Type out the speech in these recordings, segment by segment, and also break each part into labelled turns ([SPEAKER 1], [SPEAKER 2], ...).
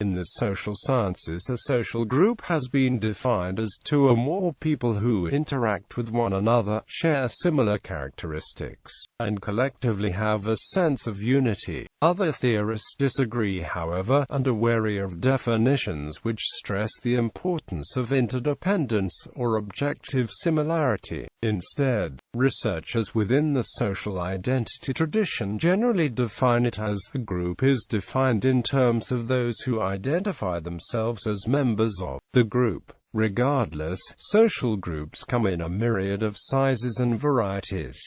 [SPEAKER 1] In the social sciences, a social group has been defined as two or more people who interact with one another, share similar characteristics, and collectively have a sense of unity. Other theorists disagree, however, and are wary of definitions which stress the importance of interdependence or objective similarity. Instead, researchers within the social identity tradition generally define it as the group is defined in terms of those who identify themselves as members of the group. Regardless, social groups come in a myriad of sizes and varieties.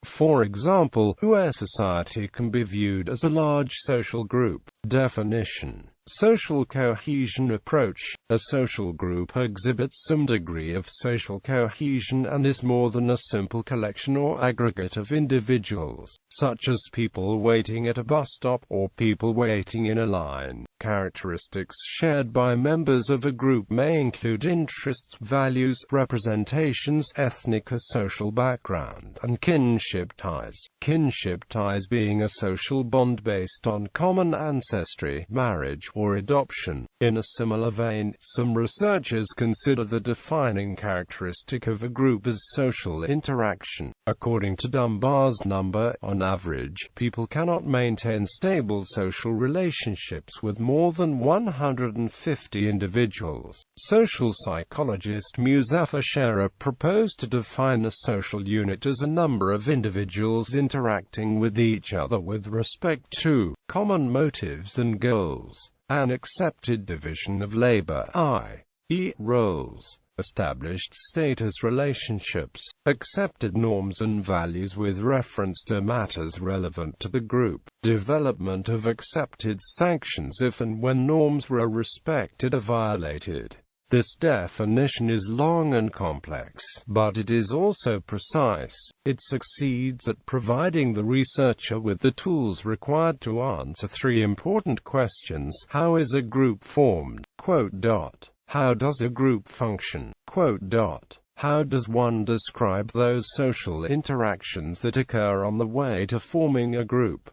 [SPEAKER 1] For example, a society can be viewed as a large social group. Definition: social cohesion approach. A social group exhibits some degree of social cohesion and is more than a simple collection or aggregate of individuals, such as people waiting at a bus stop or people waiting in a line. Characteristics shared by members of a group may include interests, values, representations, ethnic or social background, and kinship ties. Kinship ties being a social bond based on common ancestry, marriage, or adoption. In a similar vein, some researchers consider the defining characteristic of a group as social interaction. According to Dunbar's number, on average, people cannot maintain stable social relationships with more than 150 individuals. Social psychologist Muzaffar Sherer proposed to define a social unit as a number of individuals interacting with each other with respect to common motives and goals, an accepted division of labor, i.e., roles, established status relationships, accepted norms and values with reference to matters relevant to the group, development of accepted sanctions if and when norms were respected or violated. This definition is long and complex, but it is also precise. It succeeds at providing the researcher with the tools required to answer three important questions. How is a group formed? How does a group function? How does one describe those social interactions that occur on the way to forming a group?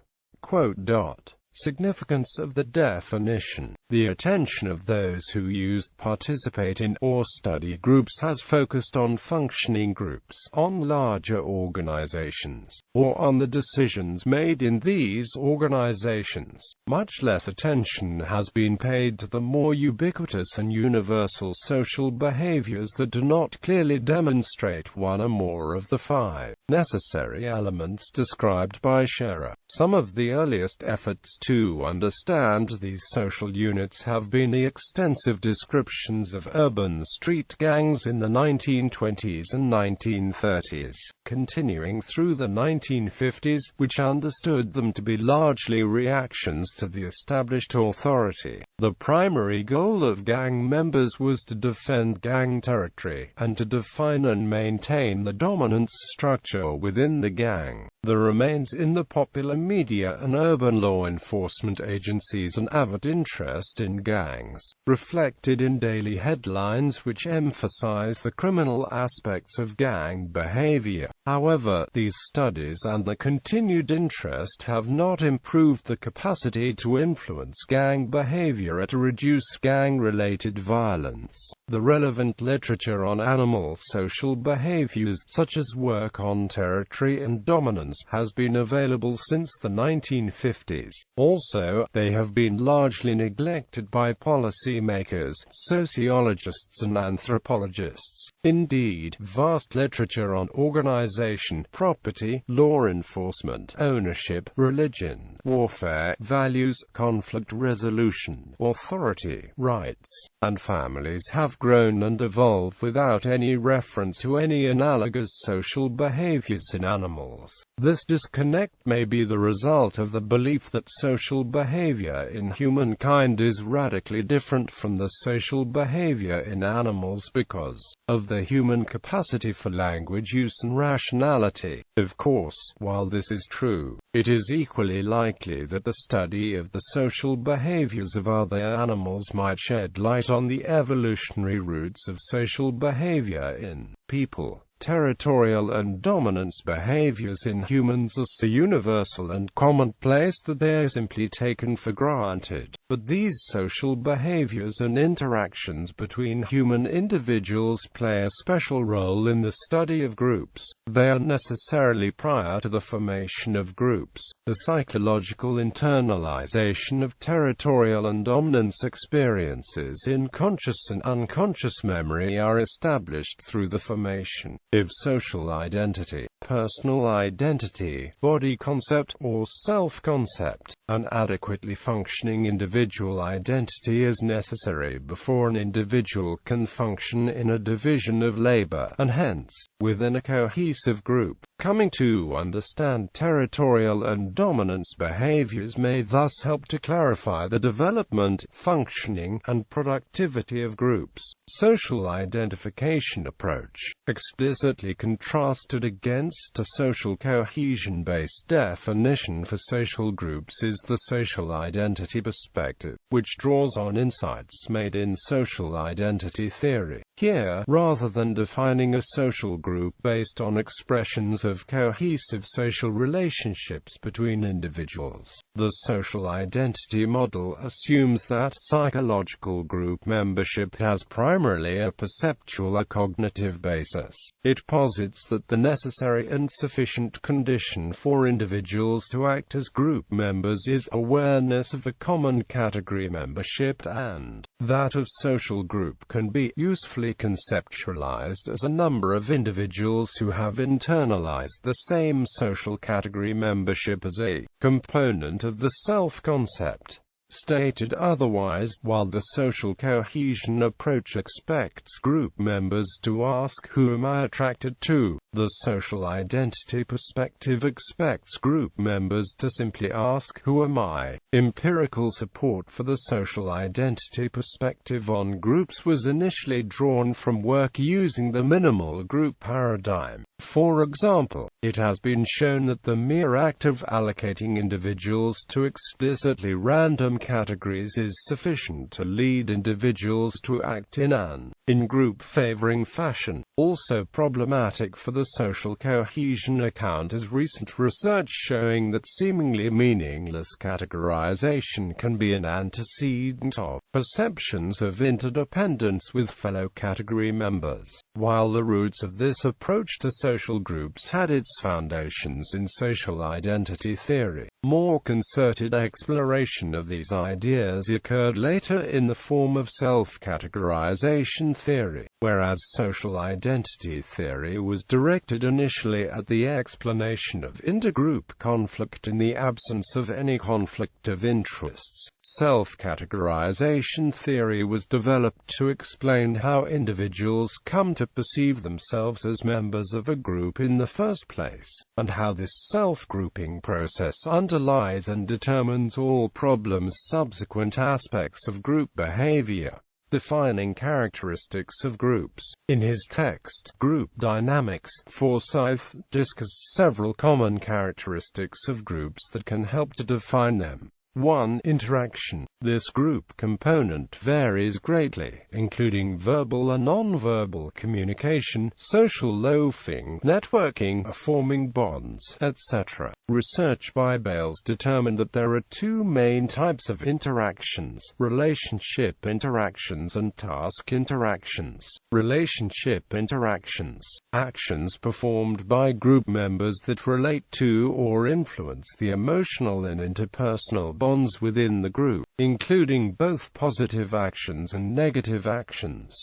[SPEAKER 1] Significance of the definition. The attention of those who participate in or study groups has focused on functioning groups, on larger organizations, or on the decisions made in these organizations. Much less attention has been paid to the more ubiquitous and universal social behaviors that do not clearly demonstrate one or more of the five necessary elements described by Sherer. Some of the earliest efforts to understand these social units have been the extensive descriptions of urban street gangs in the 1920s and 1930s, continuing through the 1950s, which understood them to be largely reactions to the established authority. The primary goal of gang members was to defend gang territory, and to define and maintain the dominance structure within the gang. There remains in the popular media and urban law enforcement agencies an avid interest in gangs, reflected in daily headlines which emphasize the criminal aspects of gang behavior. However, these studies and the continued interest have not improved the capacity to influence gang behavior or to reduce gang-related violence. The relevant literature on animal social behaviors, such as work on territory and dominance, has been available since the 1950s. Also, they have been largely neglected by policymakers, sociologists and anthropologists. Indeed, vast literature on organization, property, law enforcement, ownership, religion, warfare, values, conflict resolution, authority, rights, and families have grown and evolved without any reference to any analogous social behaviors in animals. This disconnect may be the result of the belief that social behavior in humankind is radically different from the social behavior in animals because of the human capacity for language use and rationality. Of course, while this is true, it is equally likely that the study of the social behaviors of other animals might shed light on the evolutionary roots of social behavior in people. Territorial and dominance behaviors in humans are so universal and commonplace that they are simply taken for granted. But these social behaviors and interactions between human individuals play a special role in the study of groups. They are necessarily prior to the formation of groups. The psychological internalization of territorial and dominance experiences in conscious and unconscious memory are established through the formation of social identity, personal identity, body concept, or self-concept. An adequately functioning individual identity is necessary before an individual can function in a division of labor, and hence, within a cohesive group. Coming to understand territorial and dominance behaviors may thus help to clarify the development, functioning, and productivity of groups. Social identification approach, explicitly contrasted against a social cohesion-based definition for social groups, is the social identity perspective, which draws on insights made in social identity theory. Here, rather than defining a social group based on expressions of cohesive social relationships between individuals, the social identity model assumes that psychological group membership has primarily a perceptual or cognitive basis. It posits that the necessary and sufficient condition for individuals to act as group members is awareness of a common category membership, and that of social group can be usefully conceptualized as a number of individuals who have internalized the same social category membership as a component of the self-concept. Stated otherwise, while the social cohesion approach expects group members to ask, "Who am I attracted to?" the social identity perspective expects group members to simply ask, "Who am I?" Empirical support for the social identity perspective on groups was initially drawn from work using the minimal group paradigm. For example, it has been shown that the mere act of allocating individuals to explicitly random categories is sufficient to lead individuals to act in an in-group favoring fashion. Also problematic for the social cohesion account is recent research showing that seemingly meaningless categorization can be an antecedent of perceptions of interdependence with fellow category members. While the roots of this approach to social groups had its foundations in social identity theory, more concerted exploration of these ideas occurred later in the form of self-categorization theory, whereas social identity theory was directed initially at the explanation of intergroup conflict in the absence of any conflict of interests. Self-categorization theory was developed to explain how individuals come to perceive themselves as members of a group in the first place, and how this self-grouping process underlies and determines all problems subsequent aspects of group behavior. Defining characteristics of groups. In his text, Group Dynamics, Forsyth discusses several common characteristics of groups that can help to define them. 1. Interaction. This group component varies greatly, including verbal and non-verbal communication, social loafing, networking, forming bonds, etc. Research by Bales determined that there are two main types of interactions: relationship interactions and task interactions. Relationship interactions, actions performed by group members that relate to or influence the emotional and interpersonal bonds within the group, including both positive actions and negative actions.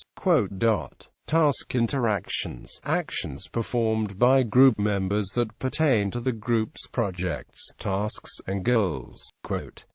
[SPEAKER 1] Task interactions, actions performed by group members that pertain to the group's projects, tasks, and goals.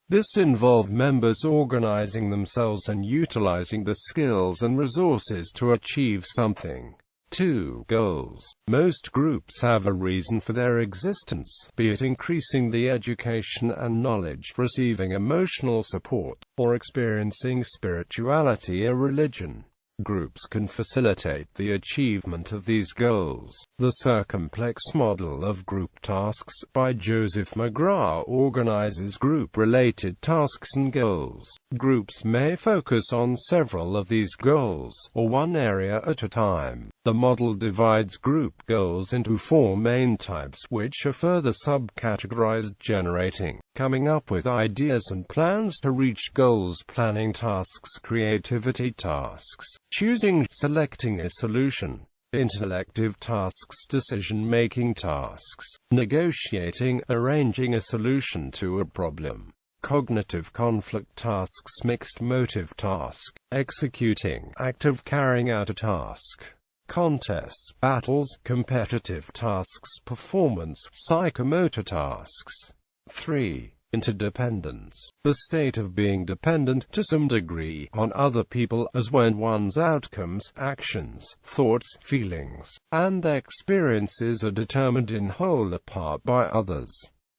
[SPEAKER 1] This involve members organizing themselves and utilizing the skills and resources to achieve something. 2. Goals. Most groups have a reason for their existence, be it increasing the education and knowledge, receiving emotional support, or experiencing spirituality or religion. Groups can facilitate the achievement of these goals. The circumplex model of group tasks by Joseph McGrath organizes group-related tasks and goals. Groups may focus on several of these goals, or one area at a time. The model divides group goals into 4 main types, which are further subcategorized: generating, coming up with ideas and plans to reach goals, planning tasks, creativity tasks, choosing, selecting a solution, intellective tasks, decision-making tasks, negotiating, arranging a solution to a problem, cognitive conflict tasks, mixed motive task, executing, act of carrying out a task, contests, battles, competitive tasks, performance, psychomotor tasks. 3. Interdependence. The state of being dependent, to some degree, on other people, as when one's outcomes, actions, thoughts, feelings, and experiences are determined in whole or part by others.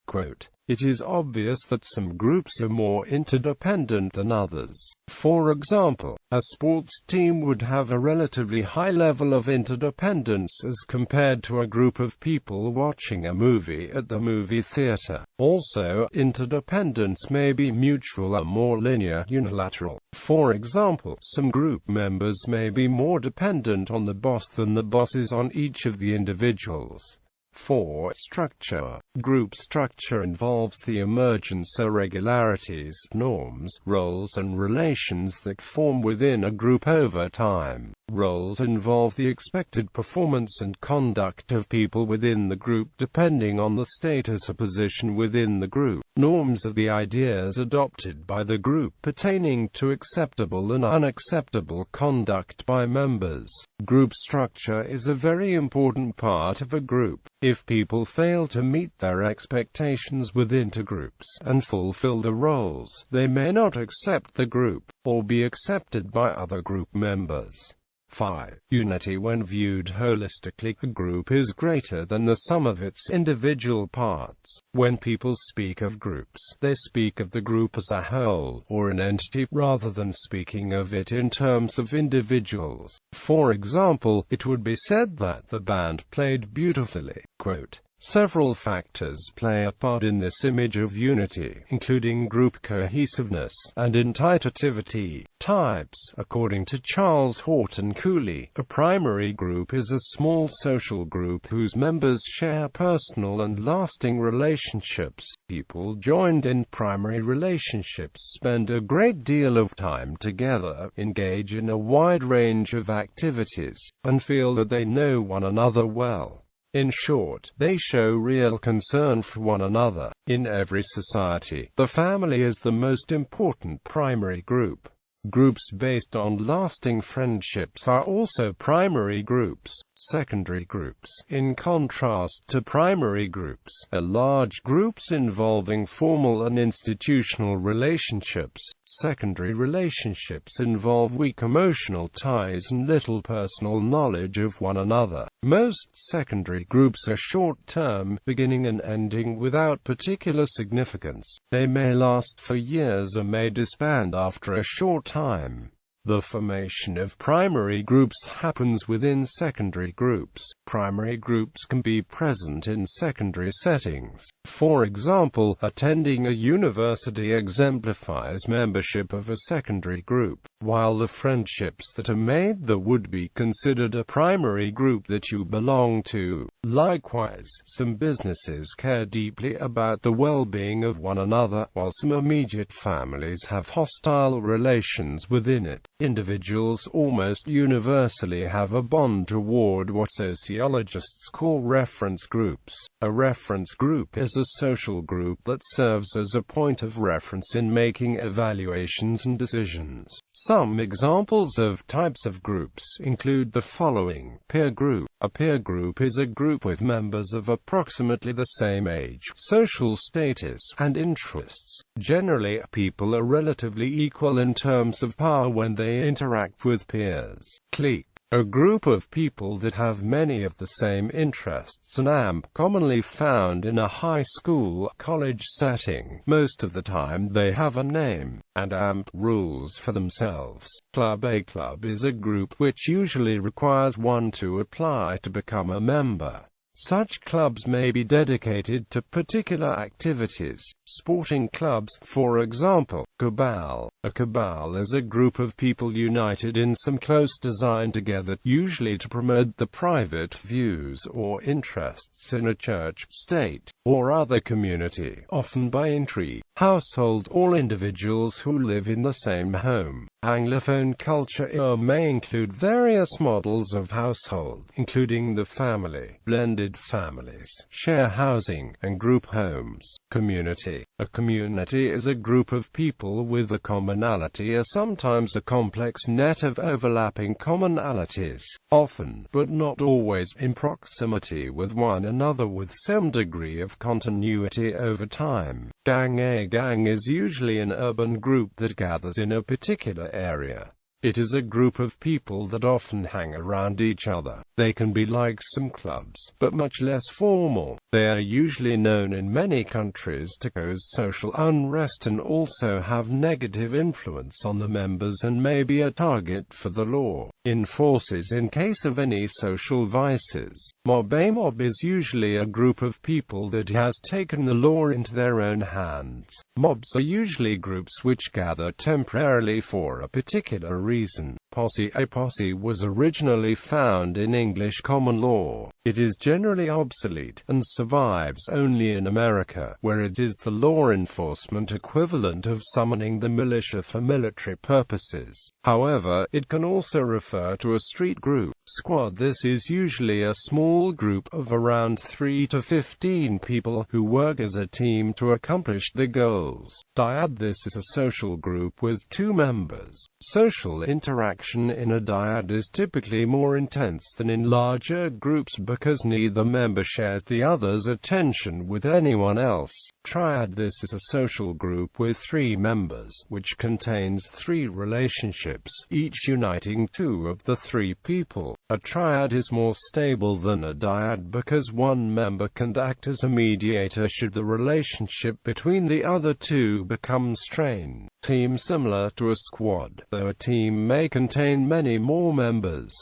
[SPEAKER 1] Quote, "It is obvious that some groups are more interdependent than others. For example, a sports team would have a relatively high level of interdependence as compared to a group of people watching a movie at the movie theater. Also, interdependence may be mutual or more linear, unilateral. For example, some group members may be more dependent on the boss than the boss is on each of the individuals." 4. Structure. Group structure involves the emergence of regularities, norms, roles and relations that form within a group over time. Roles involve the expected performance and conduct of people within the group depending on the status or position within the group. Norms are the ideas adopted by the group pertaining to acceptable and unacceptable conduct by members. Group structure is a very important part of a group. If people fail to meet their expectations within groups and fulfill the roles, they may not accept the group, or be accepted by other group members. 5. Unity. When viewed holistically, a group is greater than the sum of its individual parts. When people speak of groups, they speak of the group as a whole, or an entity, rather than speaking of it in terms of individuals. For example, it would be said that the band played beautifully. Quote, "Several factors play a part in this image of unity, including group cohesiveness and entitativity." Types. According to Charles Horton Cooley, a primary group is a small social group whose members share personal and lasting relationships. People joined in primary relationships spend a great deal of time together, engage in a wide range of activities, and feel that they know one another well. In short, they show real concern for one another. In every society, the family is the most important primary group. Groups based on lasting friendships are also primary groups. Secondary groups, in contrast to primary groups, are large groups involving formal and institutional relationships. Secondary relationships involve weak emotional ties and little personal knowledge of one another. Most secondary groups are short-term, beginning and ending without particular significance. They may last for years or may disband after a short time. The formation of primary groups happens within secondary groups. Primary groups can be present in secondary settings. For example, attending a university exemplifies membership of a secondary group, while the friendships that are made there would be considered a primary group that you belong to. Likewise, some businesses care deeply about the well-being of one another, while some immediate families have hostile relations within it. Individuals almost universally have a bond toward what sociologists call reference groups. A reference group is a social group that serves as a point of reference in making evaluations and decisions. Some examples of types of groups include the following. Peer group. A peer group is a group with members of approximately the same age, social status, and interests. Generally, people are relatively equal in terms of power when they interact with peers. Clique. a group of people that have many of the same interests and commonly found in a high school, college setting. Most of the time they have a name and rules for themselves. Club. A club is a group which usually requires one to apply to become a member. Such clubs may be dedicated to particular activities. Sporting clubs, for example. Cabal. A cabal is a group of people united in some close design together, usually to promote the private views or interests in a church, state, or other community, often by intrigue. Household, all individuals who live in the same home. Anglophone culture may include various models of household, including the family, blended families, share housing, and group homes. Community. A community is a group of people with a commonality or sometimes a complex net of overlapping commonalities, often, but not always, in proximity with one another with some degree of continuity over time. Gang. A gang is usually an urban group that gathers in a particular area. It is a group of people that often hang around each other. They can be like some clubs, but much less formal. They are usually known in many countries to cause social unrest and also have negative influence on the members and may be a target for the law enforces in case of any social vices. Mob. A mob is usually a group of people that has taken the law into their own hands. Mobs are usually groups which gather temporarily for a particular reason. Posse. A posse was originally found in English common law. It is generally obsolete, and survives only in America, where it is the law enforcement equivalent of summoning the militia for military purposes. However, it can also refer to a street group. Squad. This is usually a small group of around 3 to 15 people who work as a team to accomplish the goals. Dyad. This is a social group with 2 members. Social interaction in a dyad is typically more intense than in larger groups because neither member shares the other's attention with anyone else. Triad. This is a social group with 3 members, which contains 3 relationships, each uniting 2 of the 3 people. A triad is more stable than a dyad because one member can act as a mediator should the relationship between the other 2 become strained. Team. Similar to a squad, though a team may contain many more members.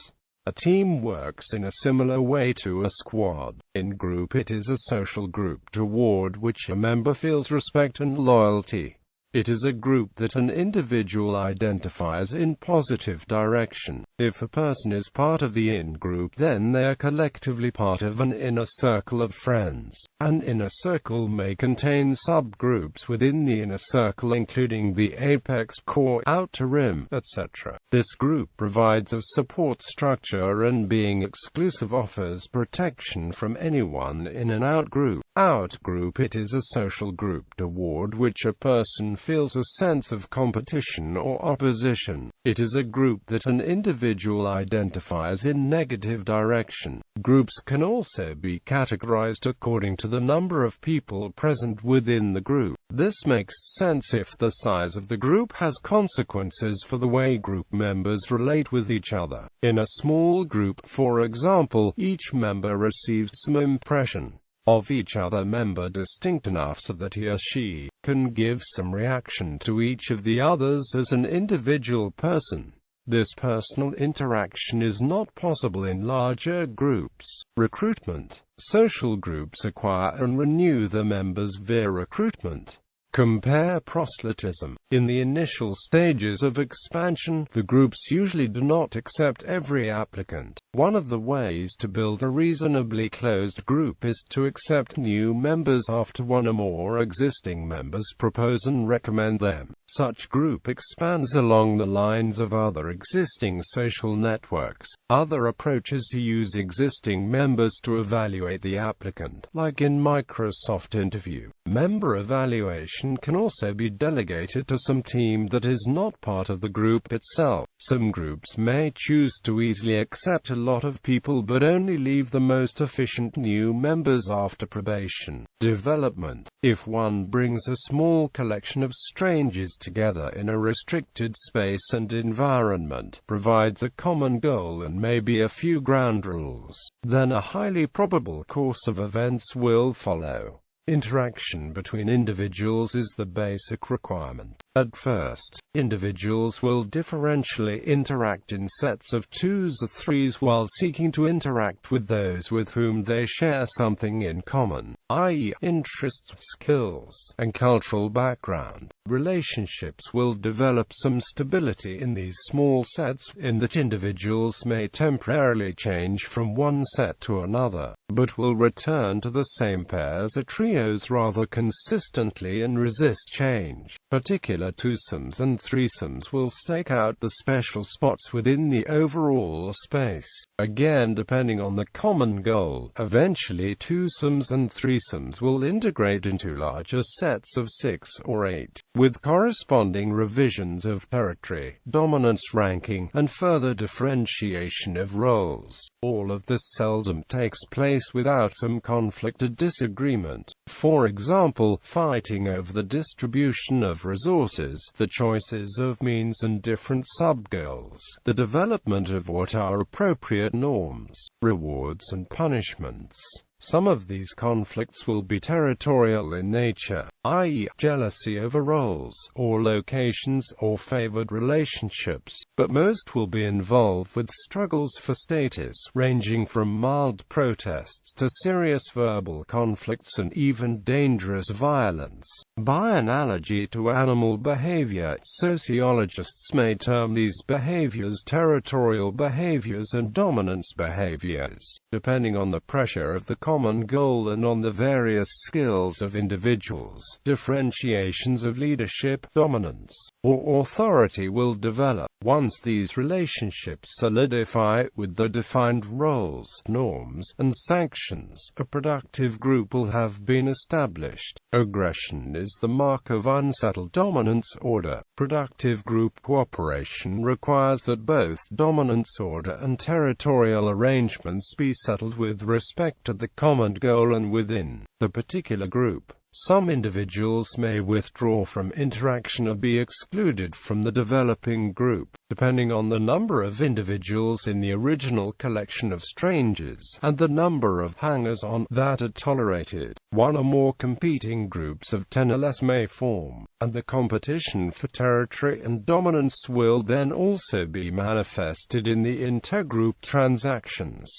[SPEAKER 1] A team works in a similar way to a squad. In group, it is a social group toward which a member feels respect and loyalty. It is a group that an individual identifies in positive direction. If a person is part of the in-group, then they are collectively part of an inner circle of friends. An inner circle may contain subgroups within the inner circle including the apex, core, outer rim, etc. This group provides a support structure and being exclusive offers protection from anyone in an out-group. Out-group. It is a social group toward which a person feels a sense of competition or opposition. It is a group that an individual identifies in negative direction. Groups can also be categorized according to the number of people present within the group. This makes sense if the size of the group has consequences for the way group members relate with each other. In a small group, for example, each member receives some impression of each other member distinct enough so that he or she can give some reaction to each of the others as an individual person. This personal interaction is not possible in larger groups. Recruitment. Social groups acquire and renew their members via recruitment. Compare proselytism. In the initial stages of expansion, the groups usually do not accept every applicant. One of the ways to build a reasonably closed group is to accept new members after one or more existing members propose and recommend them. Such group expands along the lines of other existing social networks. Other approaches to use existing members to evaluate the applicant, like in Microsoft Interview. Member evaluation information can also be delegated to some team that is not part of the group itself. Some groups may choose to easily accept a lot of people but only leave the most efficient new members after probation. Development. If one brings a small collection of strangers together in a restricted space and environment, provides a common goal and maybe a few ground rules, then a highly probable course of events will follow. Interaction between individuals is the basic requirement. At first, individuals will differentially interact in sets of twos or threes while seeking to interact with those with whom they share something in common, i.e., interests, skills, and cultural background. Relationships will develop some stability in these small sets, in that individuals may temporarily change from one set to another, but will return to the same pairs or trios rather consistently and resist change. Particular twosomes and threesomes will stake out the special spots within the overall space, again depending on the common goal. Eventually twosomes and threesomes will integrate into larger sets of 6 or 8, with corresponding revisions of territory, dominance ranking, and further differentiation of roles. All of this seldom takes place without some conflict or disagreement. For example, fighting over the distribution of resources, the choices of means and different sub-goals, the development of what are appropriate norms, rewards and punishments. Some of these conflicts will be territorial in nature, i.e., jealousy over roles, or locations, or favored relationships, but most will be involved with struggles for status, ranging from mild protests to serious verbal conflicts and even dangerous violence. By analogy to animal behavior, sociologists may term these behaviors territorial behaviors and dominance behaviors, depending on the pressure of the common goal and on the various skills of individuals. Differentiations of leadership, dominance, or authority will develop. Once these relationships solidify with the defined roles, norms, and sanctions, a productive group will have been established. Aggression is the mark of unsettled dominance order. Productive group cooperation requires that both dominance order and territorial arrangements be settled with respect to the common goal and within the particular group. Some individuals may withdraw from interaction or be excluded from the developing group, depending on the number of individuals in the original collection of strangers, and the number of hangers-on that are tolerated. One or more competing groups of 10 or less may form, and the competition for territory and dominance will then also be manifested in the intergroup transactions.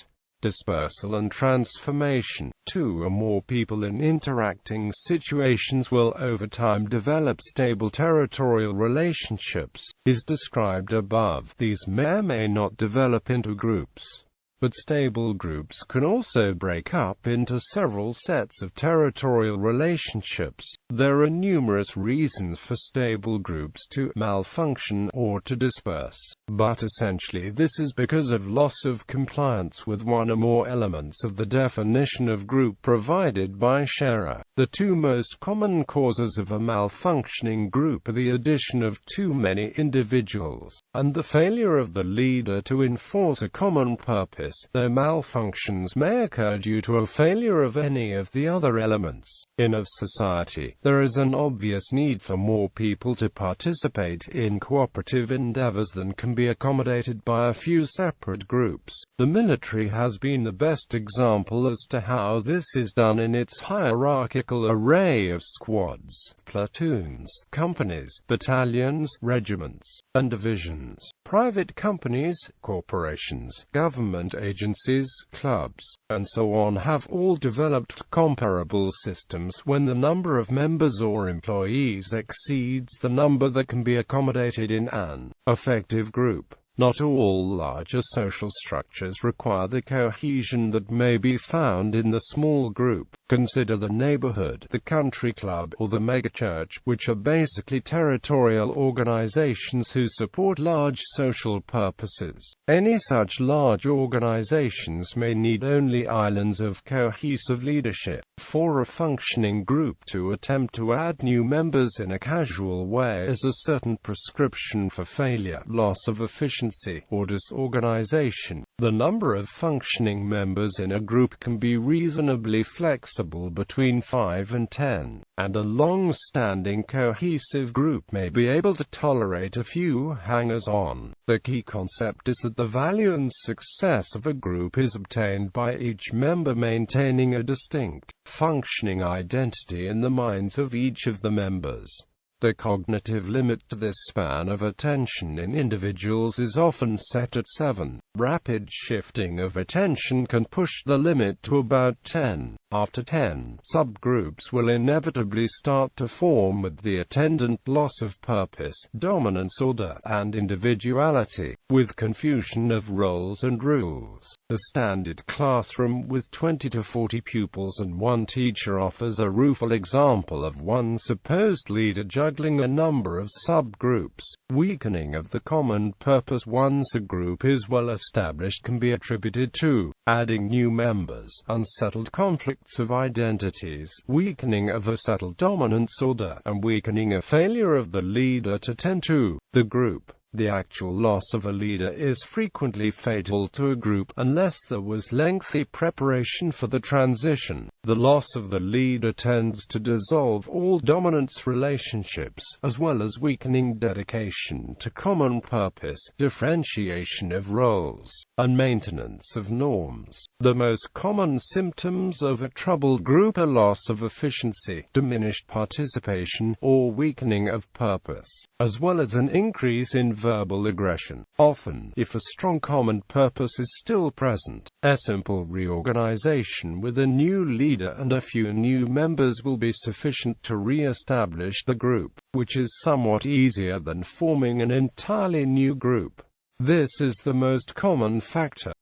[SPEAKER 1] Dispersal and transformation. 2 or more people in interacting situations will over time develop stable territorial relationships, is described above. These may or may not develop into groups. But stable groups can also break up into several sets of territorial relationships. There are numerous reasons for stable groups to malfunction or to disperse, but essentially this is because of loss of compliance with one or more elements of the definition of group provided by Scherer. The two most common causes of a malfunctioning group are the addition of too many individuals, and the failure of the leader to enforce a common purpose. Though malfunctions may occur due to a failure of any of the other elements in a society, there is an obvious need for more people to participate in cooperative endeavors than can be accommodated by a few separate groups. The military has been the best example as to how this is done in its hierarchical array of squads, platoons, companies, battalions, regiments, and divisions. Private companies, corporations, government agencies, clubs, and so on have all developed comparable systems when the number of members or employees exceeds the number that can be accommodated in an effective group. Not all larger social structures require the cohesion that may be found in the small group. Consider the neighborhood, the country club, or the megachurch, which are basically territorial organizations who support large social purposes. Any such large organizations may need only islands of cohesive leadership. For a functioning group to attempt to add new members in a casual way is a certain prescription for failure, loss of efficiency, or disorganization. The number of functioning members in a group can be reasonably flexible between 5 and 10, and a long-standing cohesive group may be able to tolerate a few hangers-on. The key concept is that the value and success of a group is obtained by each member maintaining a distinct, functioning identity in the minds of each of the members. The cognitive limit to this span of attention in individuals is often set at 7. Rapid shifting of attention can push the limit to about 10. After 10, subgroups will inevitably start to form with the attendant loss of purpose, dominance, order, and individuality, with confusion of roles and rules. A standard classroom with 20 to 40 pupils and one teacher offers a rueful example of one supposed leader juggling a number of subgroups. Weakening of the common purpose once a group is well established can be attributed to adding new members, unsettled conflicts of identities, weakening of a settled dominance order, and weakening a failure of the leader to tend to the group. The actual loss of a leader is frequently fatal to a group, unless there was lengthy preparation for the transition. The loss of the leader tends to dissolve all dominance relationships, as well as weakening dedication to common purpose, differentiation of roles, and maintenance of norms. The most common symptoms of a troubled group are loss of efficiency, diminished participation, or weakening of purpose, as well as an increase in verbal aggression. Often, if a strong common purpose is still present, a simple reorganization with a new leader and a few new members will be sufficient to re-establish the group, which is somewhat easier than forming an entirely new group. This is the most common factor.